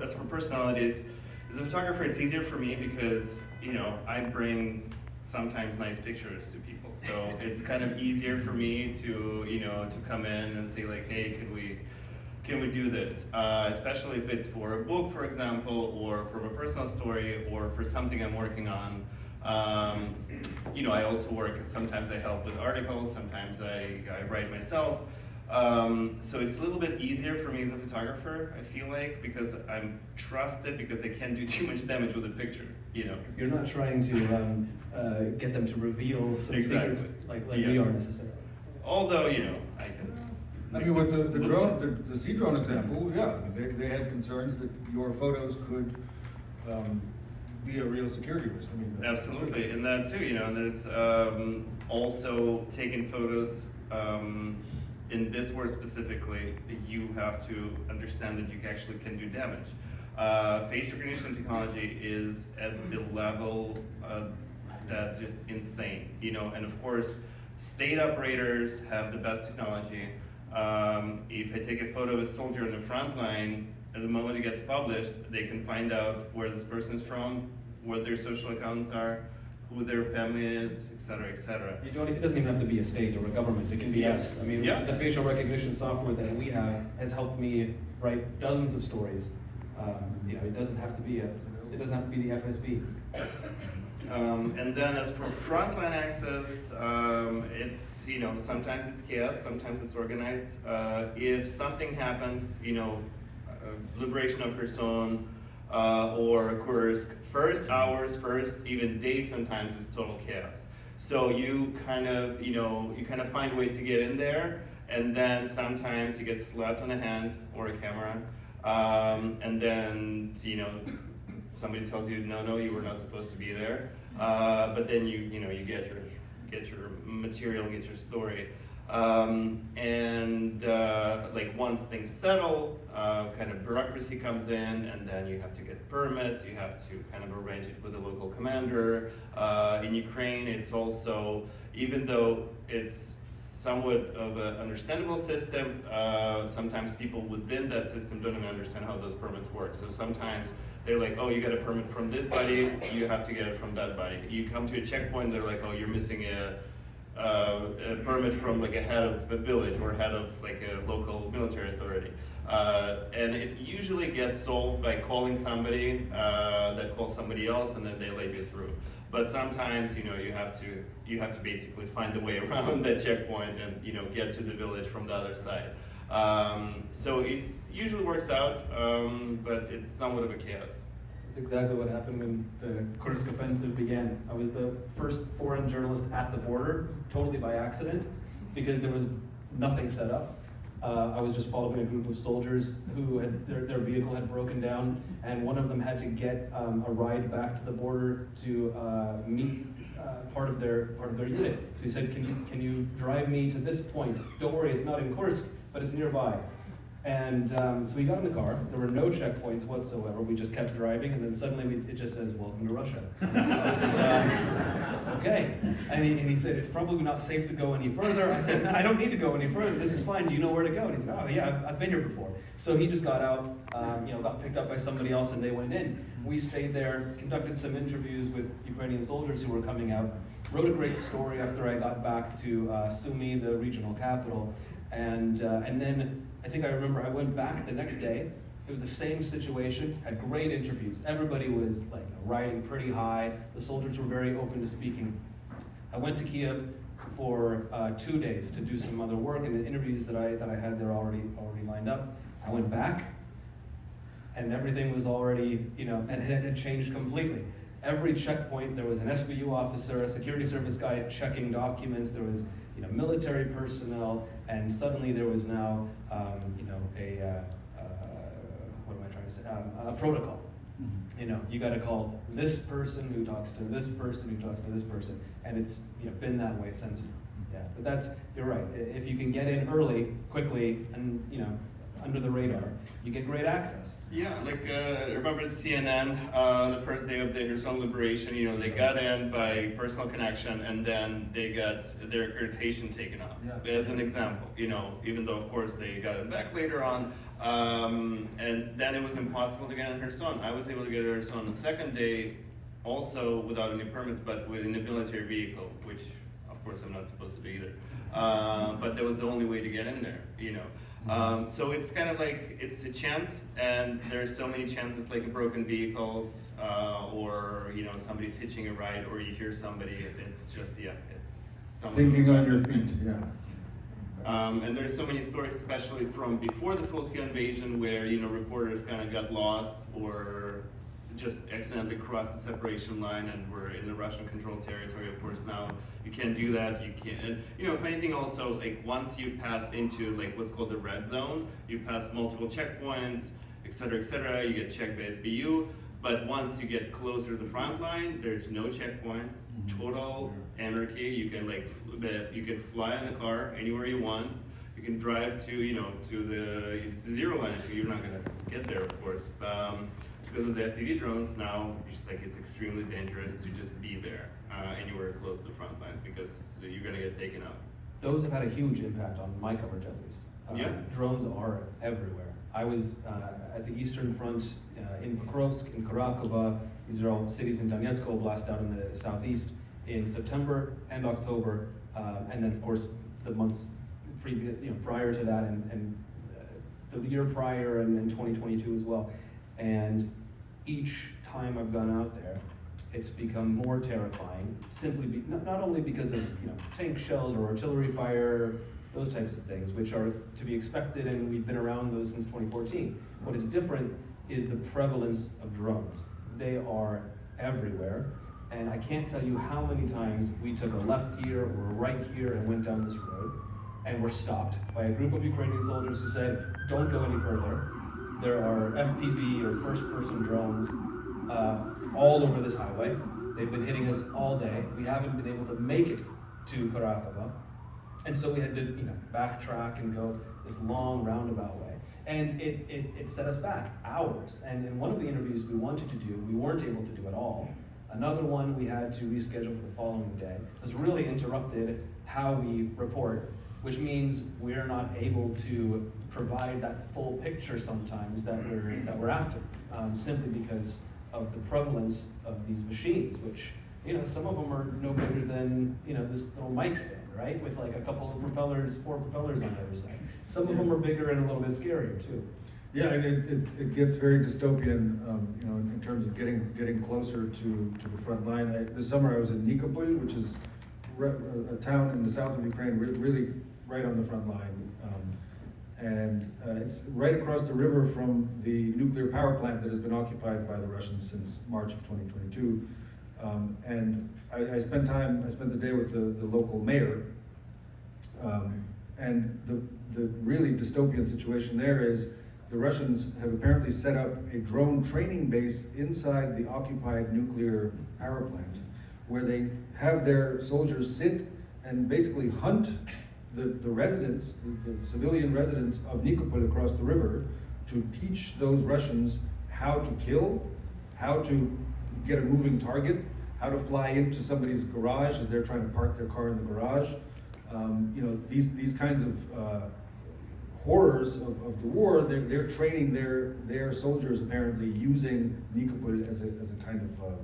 as for personalities, as a photographer, it's easier for me because I bring sometimes nice pictures to people, so it's kind of easier for me to to come in and say like, hey, can we do this? Especially if it's for a book, for example, or for a personal story, or for something I'm working on. I also work, sometimes I help with articles, sometimes I write myself. So it's a little bit easier for me as a photographer, I feel like, because I'm trusted, because I can't do too much damage with a picture, You're not trying to get them to reveal some secrets like we are necessarily. Although, I can. I mean, with the sea drone example, yeah, they had concerns that your photos could be a real security risk. I mean, absolutely, and that too, and there's also taking photos. In this work specifically, you have to understand that you actually can do damage. Face recognition technology is at the level that just insane, and of course, state operators have the best technology. If I take a photo of a soldier on the front line, at the moment it gets published, they can find out where this person is from, what their social accounts are, who their family is, et cetera, et cetera. It doesn't even have to be a state or a government, it can be us. I mean, the facial recognition software that we have has helped me write dozens of stories. It doesn't have to be the FSB. And then as for frontline access, it's, sometimes it's chaos, sometimes it's organized. If something happens, liberation of Kherson, or Kursk, first hours, first even days sometimes is total chaos. So you kind of find ways to get in there, and then sometimes you get slapped on a hand or a camera, and then somebody tells you no, you were not supposed to be there, but then you get your material, get your story. Once things settle, kind of bureaucracy comes in, and then you have to get permits, you have to kind of arrange it with the local commander. In Ukraine, it's also, even though it's somewhat of an understandable system, sometimes people within that system don't even understand how those permits work. So sometimes they're like, oh, you got a permit from this body, you have to get it from that body. You come to a checkpoint, they're like, oh, you're missing a permit from like a head of a village or head of like a local military authority. And it usually gets solved by calling somebody that calls somebody else, and then they let you through. But sometimes, you have to basically find a way around that checkpoint and get to the village from the other side. So it usually works out, but it's somewhat of a chaos. That's exactly what happened when the Kursk offensive began. I was the first foreign journalist at the border, totally by accident, because there was nothing set up. I was just following a group of soldiers who had their vehicle had broken down, and one of them had to get a ride back to the border to meet part of their unit. So he said, "Can you drive me to this point? Don't worry, it's not in Kursk, but it's nearby." And so we got in the car. There were no checkpoints whatsoever. We just kept driving, and then suddenly it just says, "Welcome to Russia." Okay. And he said, "It's probably not safe to go any further." I said, "No, I don't need to go any further. This is fine. Do you know where to go?" And he said, "Oh yeah, I've been here before." So he just got out, got picked up by somebody else, and they went in. We stayed there, conducted some interviews with Ukrainian soldiers who were coming out, wrote a great story after I got back to Sumy, the regional capital, and then I think I remember I went back the next day. It was the same situation, had great interviews. Everybody was like riding pretty high. The soldiers were very open to speaking. I went to Kiev for 2 days to do some other work, and the interviews that I had there already lined up. I went back, and everything was already, and it had changed completely. Every checkpoint, there was an SBU officer, a security service guy checking documents. There was, military personnel, and suddenly there was now, a protocol. Mm-hmm. You got to call this person who talks to this person who talks to this person, and it's been that way since. Yeah, but you're right. If you can get in early, quickly, and under the radar. You get great access. Yeah, like remember CNN, the first day of the Kherson liberation, they got in by personal connection and then they got their accreditation taken off. Yeah. As an example, even though of course they got it back later on, and then it was impossible to get in Kherson. I was able to get in Kherson the second day, also without any permits, but within a military vehicle, which of course I'm not supposed to do either. But that was the only way to get in there, so it's kind of like, it's a chance, and there's so many chances, like broken vehicles, or somebody's hitching a ride, or you hear somebody, it's just, it's something. Thinking on your feet, yeah. And there's so many stories, especially from before the full-scale invasion, where reporters kind of got lost or just accidentally crossed the separation line and were in the Russian-controlled territory. Of course, now you can't do that. You can't. If anything, also like once you pass into like what's called the red zone, you pass multiple checkpoints, et cetera, you get checked by SBU. But once you get closer to the front line, there's no checkpoints, total anarchy. You can you can fly in a car anywhere you want. You can drive to to the zero line. You're not gonna get there, of course. Because of the FPV drones now, it's extremely dangerous to just be there anywhere close to the front line because you're gonna get taken out. Those have had a huge impact on my coverage, at least. Yeah. Drones are everywhere. I was at the Eastern Front in Pokrovsk, in Kharkov. These are all cities in Donetsk Oblast down in the southeast in September and October, and then of course the months prior to that, and the year prior, and in 2022 as well. And each time I've gone out there, it's become more terrifying, simply not only because of tank shells or artillery fire, those types of things, which are to be expected, and we've been around those since 2014. What is different is the prevalence of drones. They are everywhere, and I can't tell you how many times we took a left here or a right here and went down this road, and were stopped by a group of Ukrainian soldiers who said, "Don't go any further. There are FPV or first-person drones all over this highway. They've been hitting us all day. We haven't been able to make it to Kharkov." And so we had to backtrack and go this long roundabout way. And it set us back hours. And in one of the interviews we wanted to do, we weren't able to do at all. Another one we had to reschedule for the following day. So it's really interrupted how we report, which means we're not able to provide that full picture sometimes that we're after, simply because of the prevalence of these machines, which some of them are no bigger than this little mic stand, right, with like a couple of propellers, 4 propellers on the other side. Some of them are bigger and a little bit scarier too. Yeah, and it gets very dystopian, in terms of getting closer to the front line. This summer I was in Nikopol, which is a town in the south of Ukraine, really right on the front line. And it's right across the river from the nuclear power plant that has been occupied by the Russians since March of 2022. And I spent the day with the local mayor. And the really dystopian situation there is the Russians have apparently set up a drone training base inside the occupied nuclear power plant, where they have their soldiers sit and basically hunt the residents, the civilian residents of Nikopol across the river, to teach those Russians how to kill, how to get a moving target, how to fly into somebody's garage as they're trying to park their car in the garage. These kinds of horrors of the war, they're training their soldiers apparently using Nikopol as a kind of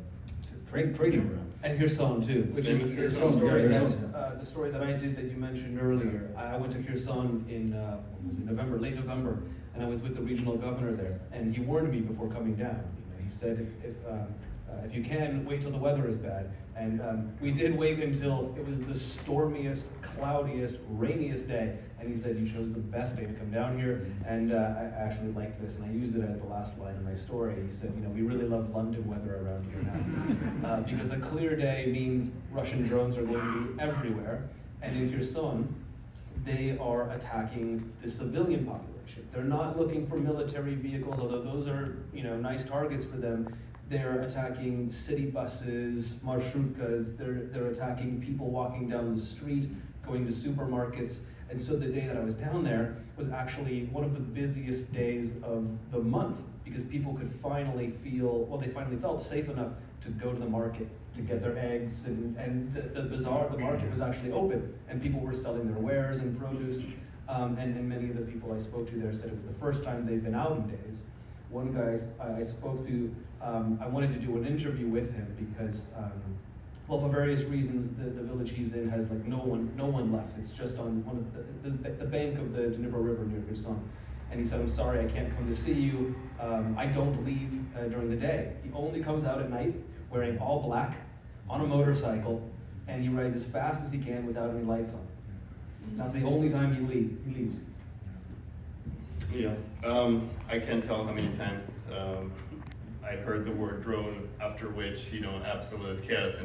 training ground. And Kherson too, which Same is as the Kherson. story, Yeah, the story that I did that you mentioned earlier. I went to Kherson in late November, and I was with the regional governor there, and he warned me before coming down. He said, if you can, wait till the weather is bad. And we did wait until it was the stormiest, cloudiest, rainiest day. And he said, "You chose the best day to come down here." And I actually liked this, and I used it as the last line in my story. He said, "We really love London weather around here now." Because a clear day means Russian drones are going to be everywhere. And in Kherson, they are attacking the civilian population. They're not looking for military vehicles, although those are nice targets for them. They're attacking city buses, marshrutkas. They're attacking people walking down the street, going to supermarkets. And so the day that I was down there was actually one of the busiest days of the month, because people could finally feel, well, they finally felt safe enough to go to the market to get their eggs, and the market was actually open, and people were selling their wares and produce. And many of the people I spoke to there said it was the first time they'd been out in days. One guy I spoke to, I wanted to do an interview with him because, well, for various reasons, the village he's in has like no one left. It's just on one of the bank of the Dnipro River near Kherson. And he said, I'm sorry, I can't come to see you. I don't leave during the day. He only comes out at night wearing all black on a motorcycle, and he rides as fast as he can without any lights on. That's the only time he leaves. Yeah, I can't tell how many times I heard the word drone, after which, absolute chaos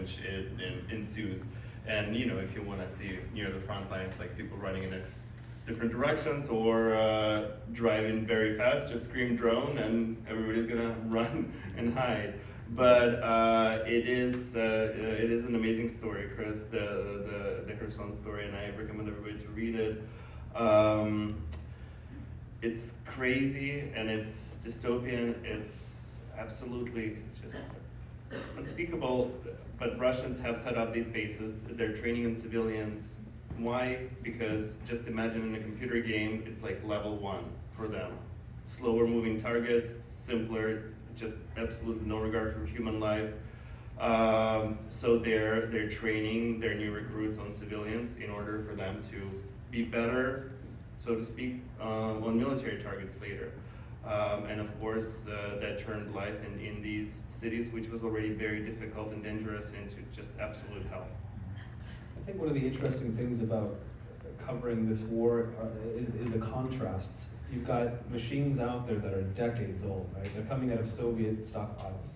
ensues. And, if you want to see near the front lines, like people running in different directions or driving very fast, just scream drone and everybody's gonna run and hide. But it is an amazing story, Chris, the Kherson story, and I recommend everybody to read it. It's crazy and it's dystopian. It's absolutely just unspeakable. But Russians have set up these bases. They're training in civilians. Why? Because just imagine in a computer game, it's like level 1 for them. Slower moving targets, simpler, just absolutely no regard for human life. So they're training their new recruits on civilians in order for them to be better, so to speak, on military targets later. And of course, that turned life in these cities, which was already very difficult and dangerous, into just absolute hell. I think one of the interesting things about covering this war is the contrasts. You've got machines out there that are decades old, right? They're coming out of Soviet stockpiles.